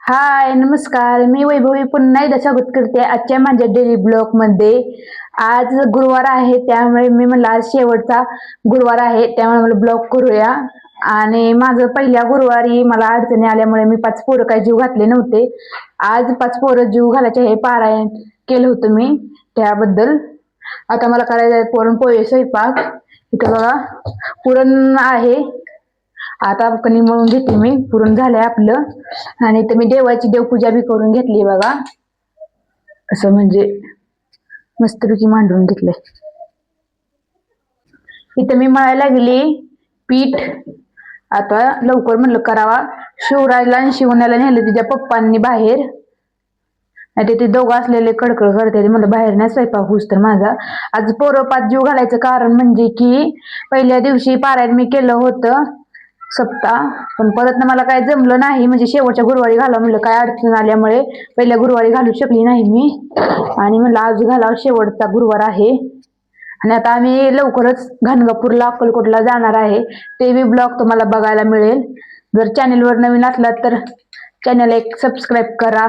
हाय, नमस्कार. मी वैभवी पुन्हा एकदा स्वागत करते आजच्या माझ्या डेली ब्लॉगमध्ये. आज गुरुवार आहे, त्यामुळे मी म्हणलं आज शेवटचा गुरुवार आहे, त्यामुळे मला ब्लॉग करूया. आणि माझं पहिल्या गुरुवारी मला अडचणी आल्यामुळे मी 5 पोरं काही जीव घातले नव्हते. आज 5 पोरं जीव घालायचे हे पारायण केलं होतं मी, त्याबद्दल. आता मला करायचं आहे पुरणपोळी स्वयंपाक. इथं बघा पुरण आहे. आता कणी मळून घेते मी, पुरण झालंय आपलं. आणि इथं मी देवाची देवपूजा बी करून घेतली बघा. असं म्हणजे मस्तपैकी मांडून घेतलंय. इथं मी मळायला लागली पीठ. आता लवकर म्हणलं करावा. शिवराजला आणि शिवण्याला नेलं तिच्या पप्पांनी बाहेर. आणि ते दोघं असलेले कडकड करते, म्हणलं बाहेर नाही स्वयंपाक होऊस तर माझा. आज पोरं 5 जीव घालायचं कारण म्हणजे की पहिल्या दिवशी पारायण मी केलं होतं सप्ताह, पण परत मला काय जमलं नाही. म्हणजे शेवटच्या गुरुवारी घालावं म्हणलं, काय अडचण आल्यामुळे पहिल्या गुरुवारी घालू शकली नाही मी. आणि म्हणलं आज घालावं, शेवटचा गुरुवार आहे. आणि आता आम्ही लवकरच घाणगापूरला अक्कलकोटला जाणार आहे. ते बी ब्लॉग तुम्हाला बघायला मिळेल. जर चॅनेलवर नवीन असलात तर चॅनल एक सबस्क्राईब करा.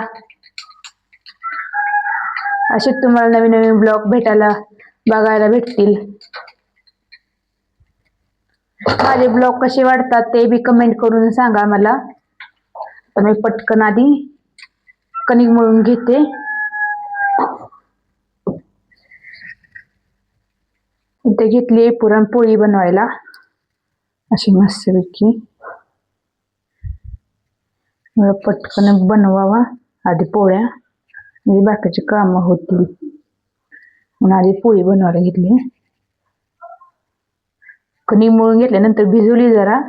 असे तुम्हाला नवीन नवीन ब्लॉग बघायला भेटतील. माझे ब्लॉग कसे वाटतात ते बी कमेंट करून सांगा मला. तर मी पटकन आधी कणिक मळून घेते. इथे घेतली पुरणपोळी बनवायला अशी मस्तपैकी. मला पटकन बनवावा आधी पोळ्या, म्हणजे बाकीची कामं होतील. म्हणून आधी पोळी बनवायला घेतली. कणिक मळून घेतल्यानंतर भिजवली जरा,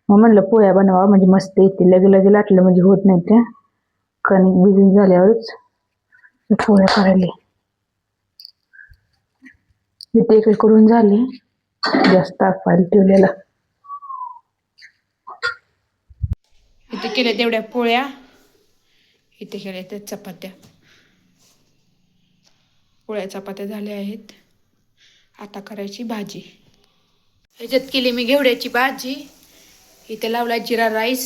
मग म्हणलं पोळ्या बनवावं म्हणजे मस्त येते. लगे लगे लाटलं म्हणजे होत नाही. त्या कणिक भिजून झाल्यावरच पोळ्या करायला. इथे इकडे करून झाली, जास्त तापायला ठेवलेला. इथे केल्या तेवढ्या पोळ्या, इथे केल्या त्या चपात्या. पोळ्या चपात्या झाल्या आहेत. आता करायची भाजी. ह्याच्यात केली मी घेवड्याची भाजी. इथे लावला जिरा राईस.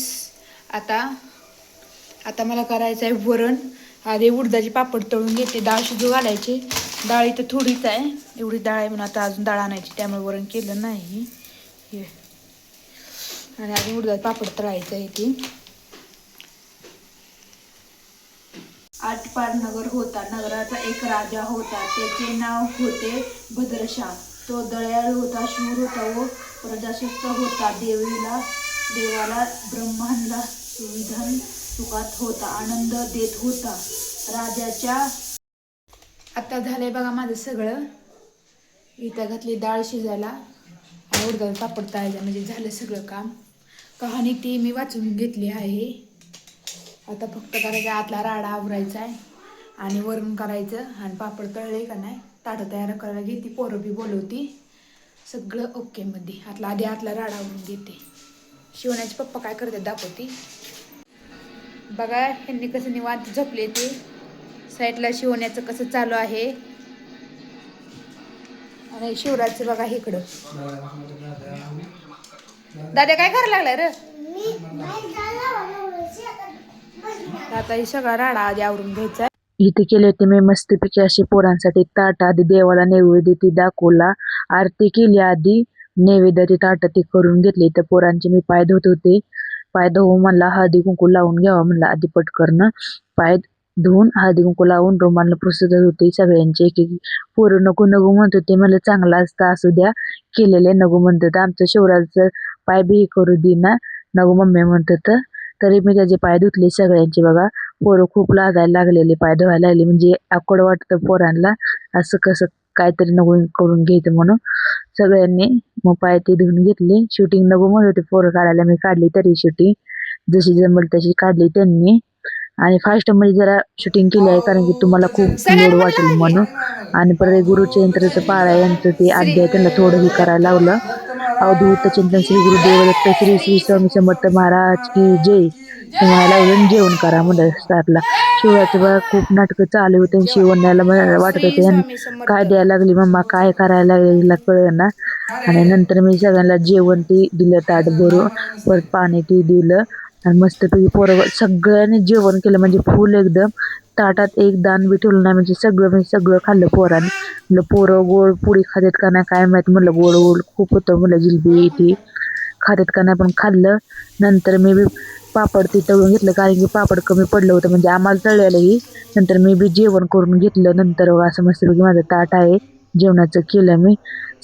आता मला करायचं आहे वरण. आधी उडदाची पापड तळून घेते, डाळ शिजू घालायची. डाळ इथं थोडीच आहे, एवढी डाळ आहे म्हणून आता अजून डाळ आणायची, त्यामुळे वरण केलं नाही. आणि आधी उडदाची पापड तळायचं आहे. ती 8 पार नगर होता. नगराचा एक राजा होता, त्याचे नाव होते भद्रशाह. तो दयाळू होता, शूर होता व प्रजासत्त होता. देवाला ब्रह्मांना सुविधान सुखात होता, आनंद देत होता. राजाच्या आता झालंय बघा माझं सगळं. इथं घातली डाळ शिजायला आणि उडदाचा पापड तळायचा, म्हणजे झालं सगळं काम. कहाणी ती मी वाचून घेतली आहे. आता फक्त करायचं आतला राडा आवरायचा आहे आणि वरण करायचं आणि पापड तळले का नाही ताटं तयार करायला घेते. पोरं बी बोलवती. सगळं ओके मध्ये. आतला राडा आवरून घेते. शिवण्याचे पप्पा काय करतात दाखवते बघा. ह्यांनी कसं निवांत झोपले ते. साईडला शिवण्याचं कसं चालू आहे. आणि शिवराजचं बघा इकडं. दादा काय करायला लागलाय रे? आता हे सगळा राडा आधी आवरून घ्यायचा. इथे केले होते मी मस्तपैकी असे पोरांसाठी ताट. आधी देवाला नैवेद्य ती दाखवला, आरती केली. आधी नैवेद्याची ताट ती करून घेतली. तर पोरांचे मी पाय धुत होते. पाय धुवून म्हणला हळदी कुंकू लावून घ्यावा. म्हणलं आधी पटकन पाय धुवून हळदी कुंकू लावून रुमाला पुसत होते सगळ्यांचे. एक एक पोरं नको नको म्हणत होते. मला चांगला असता असू द्या, केलेले नको म्हणत होतं. आमचं शिवराजचं पाय बी करू देना, नको मम्मी म्हणत होतं. तरी मी त्याचे पाय धुतले सगळ्यांचे बघा. पोरं खूप लागायला लागलेले, पाय धुवायला लागले. म्हणजे आकड वाटतं पोरांना, असं कसं काहीतरी नको करून घ्यायचं म्हणून सगळ्यांनी मग पाय ते धुवून घेतले. शूटिंग नको म्हणत होते पोरं काढायला, मी काढली तरी शूटिंग जशी जमल तशी काढली त्यांनी. आणि फास्ट मध्ये जरा शूटिंग केली आहे, कारण की तुम्हाला खूप लोड वाटेल म्हणून. आणि परत गुरुचरित्राचं पारायणचं ते अध्याय त्यांना थोडं हे करायला लावलं. अवधूत चिंतन श्री गुरुदेव दत्त श्री श्री स्वामी समर्थ महाराज की जय म्हणायला लावलं. जेवण करा म्हणलं स्टार्टला. शिवराचं बघा खूप नाटकं चालू होते. शिवण्याला वाटत होते काय द्यायला लागली मम्मा, काय करायला लागली कळलं ना. आणि नंतर मी सगळ्यांना जेवण ती दिलं ताट भरून, परत पाणी ती दिलं. आणि मस्तपैकी पोरं सगळ्यांनी जेवण केलं म्हणजे फुल एकदम. ताटात एक दाण बी ठेवलं नाही म्हणजे सगळं खाल्लं पोरांनी. म्हणलं पोरं गोड पुडी खातात का नाही काय माहित, म्हणलं गोड गोड खूप होतं म्हणलं जिलबी ती खातात का नाही, पण खाल्लं. नंतर मी बी पापड ती तळून घेतलं कारण की पापड कमी पडलं होतं म्हणजे आम्हाला तळलेलंही. नंतर मी बी जेवण करून घेतलं. नंतर असं मस्तपैकी माझं ताट आहे जेवणाचं केलं मी.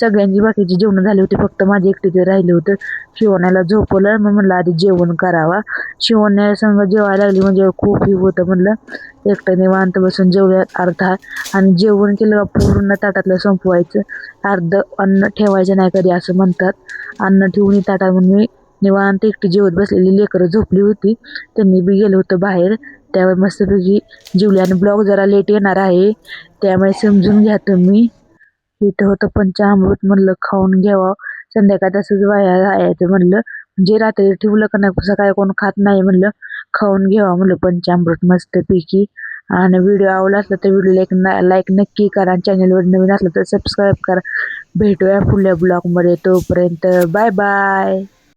सगळ्यांची बाकीची जेवण झाली होती, फक्त माझी एकटीचं राहिलं होतं. शिवण्याला झोपवलं, मग म्हणलं आधी जेवण करावा. शिवण्या संग जेवायला लागली म्हणजे खूप ही होतं म्हणलं. एकटं निवांत बसून जेवूयात अर्धा, आणि जेवण केलं पूर्ण ताटातलं संपवायचं. अर्ध अन्न ठेवायचं नाही कधी असं म्हणतात. अन्न ठेवून ताटात म्हणून मी निवांत एकटी जेवत बसलेली. लेकरं झोपली होती, त्यांनी बी गेलं होतं बाहेर. त्यावेळी मस्तपैकी जेवली. आणि ब्लॉग जरा लेट येणार आहे त्यामुळे समजून घ्या तुम्ही. इथं होतं पंचामृत, म्हणलं खाऊन घ्यावं. संध्याकाळ तसंच वाया जायचं म्हणलं, जे रात्री ठेवलं का नाही सकाळी कोण खात नाही म्हणलं, खाऊन घ्यावं म्हणलं पंचामृत मस्तपैकी. आणि व्हिडिओ आवडला असला तर व्हिडिओ लाईक नक्की करा. आणि चॅनलवर नवीन असलं तर सबस्क्राईब करा. भेटूया पुढल्या ब्लॉगमध्ये. तोपर्यंत बाय बाय.